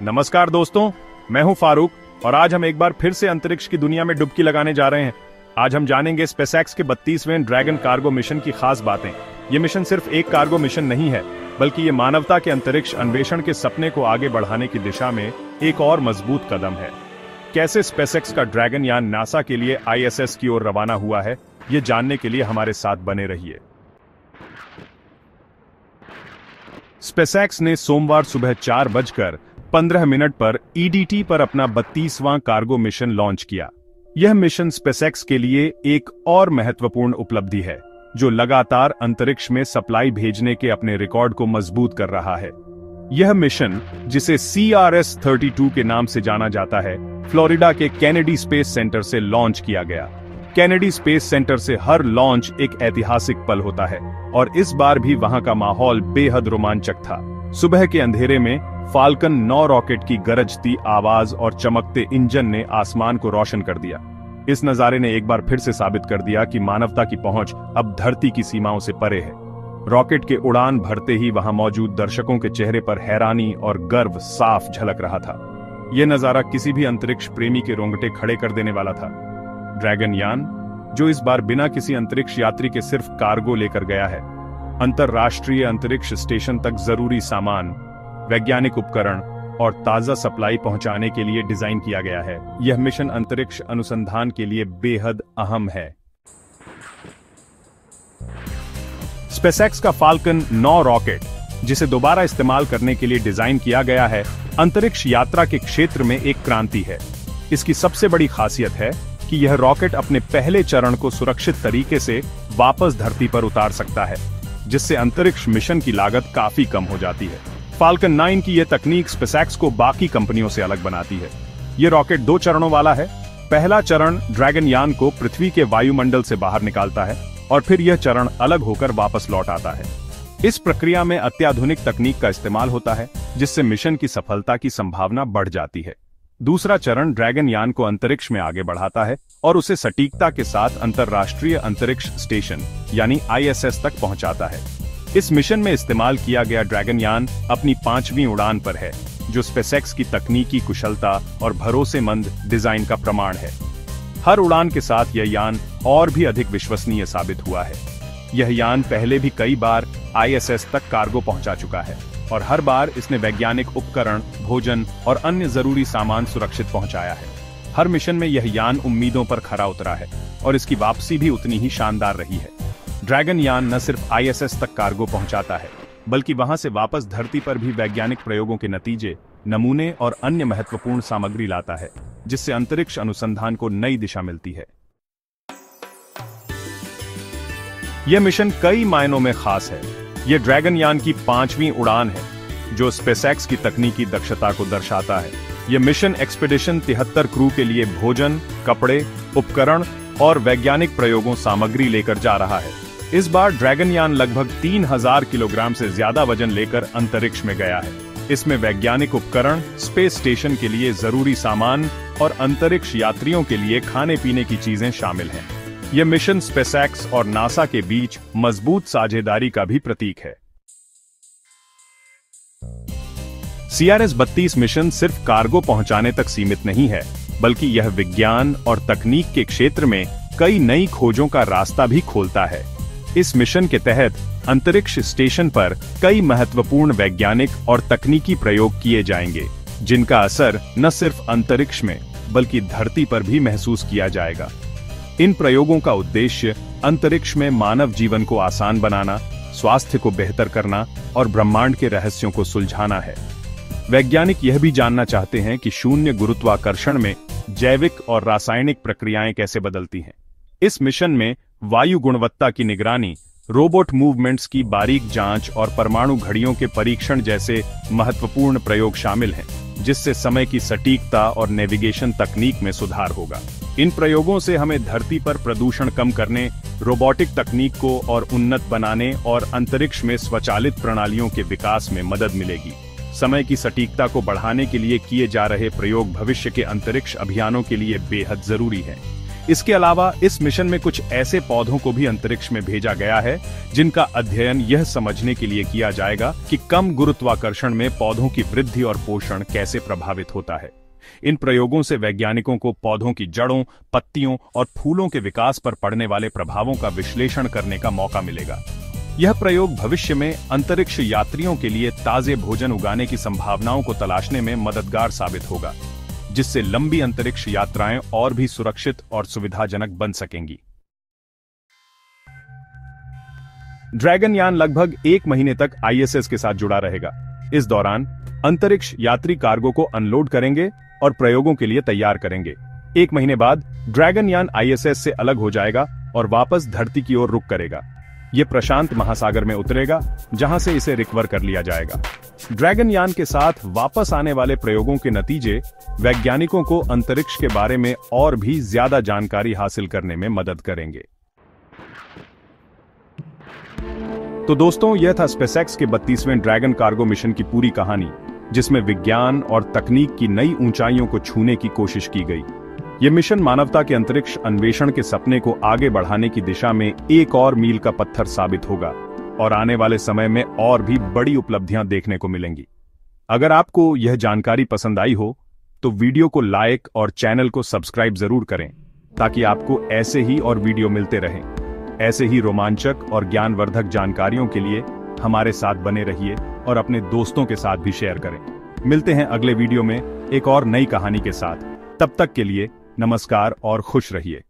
नमस्कार दोस्तों, मैं हूं फारूक और आज हम एक बार फिर से अंतरिक्ष की दुनिया में डुबकी लगाने जा रहे हैं। आज हम जानेंगे स्पेसएक्स के 32वें ड्रैगन कार्गो मिशन की खास बातें। ये मिशन सिर्फ एक कार्गो मिशन नहीं है, बल्कि ये मानवता के अंतरिक्ष अन्वेषण के सपने को आगे बढ़ाने की दिशा में एक और मजबूत कदम है। कैसे स्पेसएक्स का ड्रैगन यान नासा के लिए ISS की ओर रवाना हुआ है, ये जानने के लिए हमारे साथ बने रहिए। स्पेसएक्स ने सोमवार सुबह 4:15 पर EDT पर अपना 32वां कार्गो मिशन लॉन्च किया। यह मिशन स्पेसएक्स के लिए एक और महत्वपूर्ण उपलब्धि है, जो लगातार अंतरिक्ष में सप्लाई भेजने के अपने रिकॉर्ड को मजबूत कर रहा है। यह मिशन, जिसे CRS-32 के नाम से जाना जाता है, फ्लोरिडा के केनेडी स्पेस सेंटर से लॉन्च किया गया। केनेडी स्पेस सेंटर से हर लॉन्च एक ऐतिहासिक पल होता है, और इस बार भी वहां का माहौल बेहद रोमांचक था। सुबह के अंधेरे में फाल्कन 9 रॉकेट की गरजती आवाज और चमकते इंजन ने आसमान को रोशन कर दिया। इस नजारे ने एक बार फिर से साबित कर दिया कि मानवता की पहुंच अब धरती की सीमाओं से परे है। रॉकेट के उड़ान भरते ही वहां मौजूद दर्शकों के चेहरे पर हैरानी और गर्व साफ झलक रहा था। यह नजारा किसी भी अंतरिक्ष प्रेमी के रोंगटे खड़े कर देने वाला था। ड्रैगन यान, जो इस बार बिना किसी अंतरिक्ष यात्री के सिर्फ कार्गो लेकर गया है, अंतरराष्ट्रीय अंतरिक्ष स्टेशन तक जरूरी सामान, वैज्ञानिक उपकरण और ताजा सप्लाई पहुंचाने के लिए डिजाइन किया गया है। यह मिशन अंतरिक्ष अनुसंधान के लिए बेहद अहम है। स्पेसएक्स का फाल्कन 9 रॉकेट, जिसे दोबारा इस्तेमाल करने के लिए डिजाइन किया गया है, अंतरिक्ष यात्रा के क्षेत्र में एक क्रांति है। इसकी सबसे बड़ी खासियत है कि यह रॉकेट अपने पहले चरण को सुरक्षित तरीके से वापस धरती पर उतार सकता है, जिससे अंतरिक्ष मिशन की लागत काफी कम हो जाती है। फाल्कन 9 की यह तकनीक स्पेसएक्स को बाकी कंपनियों से अलग बनाती है। यह रॉकेट 2 चरणों वाला है। पहला चरण ड्रैगन यान को पृथ्वी के वायुमंडल से बाहर निकालता है, और फिर यह चरण अलग होकर वापस लौट आता है। इस प्रक्रिया में अत्याधुनिक तकनीक का इस्तेमाल होता है, जिससे मिशन की सफलता की संभावना बढ़ जाती है। दूसरा चरण ड्रैगन यान को अंतरिक्ष में आगे बढ़ाता है और उसे सटीकता के साथ अंतरराष्ट्रीय अंतरिक्ष स्टेशन यानी ISS तक पहुंचाता है। इस मिशन में इस्तेमाल किया गया ड्रैगन यान अपनी 5वीं उड़ान पर है, जो स्पेसएक्स की तकनीकी कुशलता और भरोसेमंद डिजाइन का प्रमाण है। हर उड़ान के साथ यह यान और भी अधिक विश्वसनीय साबित हुआ है। यह यान पहले भी कई बार ISS तक कार्गो पहुंचा चुका है, और हर बार इसने वैज्ञानिक उपकरण, भोजन और अन्य जरूरी सामान सुरक्षित पहुंचाया है। हर मिशन में यह यान उम्मीदों पर खरा उतरा है, और इसकी वापसी भी उतनी ही शानदार रही है। ड्रैगन यान न सिर्फ ISS तक कार्गो पहुंचाता है, बल्कि वहां से वापस धरती पर भी वैज्ञानिक प्रयोगों के नतीजे, नमूने और अन्य महत्वपूर्ण सामग्री लाता है, जिससे अंतरिक्ष अनुसंधान को नई दिशा मिलती है। यह मिशन कई मायनों में खास है। यह ड्रैगन यान की 5वीं उड़ान है, जो स्पेसएक्स की तकनीकी दक्षता को दर्शाता है। यह मिशन एक्सपीडिशन 73 क्रू के लिए भोजन, कपड़े, उपकरण और वैज्ञानिक प्रयोगों सामग्री लेकर जा रहा है। इस बार ड्रैगन यान लगभग 3000 किलोग्राम से ज्यादा वजन लेकर अंतरिक्ष में गया है। इसमें वैज्ञानिक उपकरण, स्पेस स्टेशन के लिए जरूरी सामान और अंतरिक्ष यात्रियों के लिए खाने पीने की चीजें शामिल हैं। यह मिशन स्पेसएक्स और नासा के बीच मजबूत साझेदारी का भी प्रतीक है। CRS-32 मिशन सिर्फ कार्गो पहुंचाने तक सीमित नहीं है, बल्कि यह विज्ञान और तकनीक के क्षेत्र में कई नई खोजों का रास्ता भी खोलता है। इस मिशन के तहत अंतरिक्ष स्टेशन पर कई महत्वपूर्ण वैज्ञानिक और तकनीकी प्रयोग किए जाएंगे, जिनका असर न सिर्फ अंतरिक्ष में बल्कि धरती पर भी महसूस किया जाएगा। इन प्रयोगों का उद्देश्य अंतरिक्ष में मानव जीवन को आसान बनाना, स्वास्थ्य को बेहतर करना और ब्रह्मांड के रहस्यों को सुलझाना है। वैज्ञानिक यह भी जानना चाहते हैं कि शून्य गुरुत्वाकर्षण में जैविक और रासायनिक प्रक्रियाएं कैसे बदलती हैं। इस मिशन में वायु गुणवत्ता की निगरानी, रोबोट मूवमेंट्स की बारीक जांच और परमाणु घड़ियों के परीक्षण जैसे महत्वपूर्ण प्रयोग शामिल हैं, जिससे समय की सटीकता और नेविगेशन तकनीक में सुधार होगा। इन प्रयोगों से हमें धरती पर प्रदूषण कम करने, रोबोटिक तकनीक को और उन्नत बनाने और अंतरिक्ष में स्वचालित प्रणालियों के विकास में मदद मिलेगी। समय की सटीकता को बढ़ाने के लिए किए जा रहे प्रयोग भविष्य के अंतरिक्ष अभियानों के लिए बेहद जरूरी है। इसके अलावा इस मिशन में कुछ ऐसे पौधों को भी अंतरिक्ष में भेजा गया है जिनका अध्ययन यह समझने के लिए किया जाएगा कि कम गुरुत्वाकर्षण में पौधों की वृद्धि और पोषण कैसे प्रभावित होता है। इन प्रयोगों से वैज्ञानिकों को पौधों की जड़ों, पत्तियों और फूलों के विकास पर पड़ने वाले प्रभावों का विश्लेषण करने का मौका मिलेगा। यह प्रयोग भविष्य में अंतरिक्ष यात्रियों के लिए ताजे भोजन उगाने की संभावनाओं को तलाशने में मददगार साबित होगा, जिससे लंबी अंतरिक्ष यात्राएं और भी सुरक्षित और सुविधाजनक बन सकेंगी। ड्रैगन यान लगभग 1 महीने तक आईएसएस के साथ जुड़ा रहेगा। इस दौरान अंतरिक्ष यात्री कार्गो को अनलोड करेंगे और प्रयोगों के लिए तैयार करेंगे। 1 महीने बाद ड्रैगन यान आईएसएस से अलग हो जाएगा और वापस धरती की ओर रुख करेगा। यह प्रशांत महासागर में उतरेगा, जहां से इसे रिकवर कर लिया जाएगा। ड्रैगन यान के साथ वापस आने वाले प्रयोगों के नतीजे वैज्ञानिकों को अंतरिक्ष के बारे में और भी ज्यादा जानकारी हासिल करने में मदद करेंगे। तो दोस्तों, यह था स्पेसएक्स के 32वें ड्रैगन कार्गो मिशन की पूरी कहानी, जिसमें विज्ञान और तकनीक की नई ऊंचाइयों को छूने की कोशिश की गई। यह मिशन मानवता के अंतरिक्ष अन्वेषण के सपने को आगे बढ़ाने की दिशा में एक और मील का पत्थर साबित होगा और आने वाले समय में और भी बड़ी उपलब्धियां देखने को मिलेंगी। अगर आपको यह जानकारी पसंद आई हो तो वीडियो को लाइक और चैनल को सब्सक्राइब जरूर करें, ताकि आपको ऐसे ही और वीडियो मिलते रहें। ऐसे ही रोमांचक और ज्ञानवर्धक जानकारियों के लिए हमारे साथ बने रहिए और अपने दोस्तों के साथ भी शेयर करें। मिलते हैं अगले वीडियो में एक और नई कहानी के साथ। तब तक के लिए नमस्कार और खुश रहिए।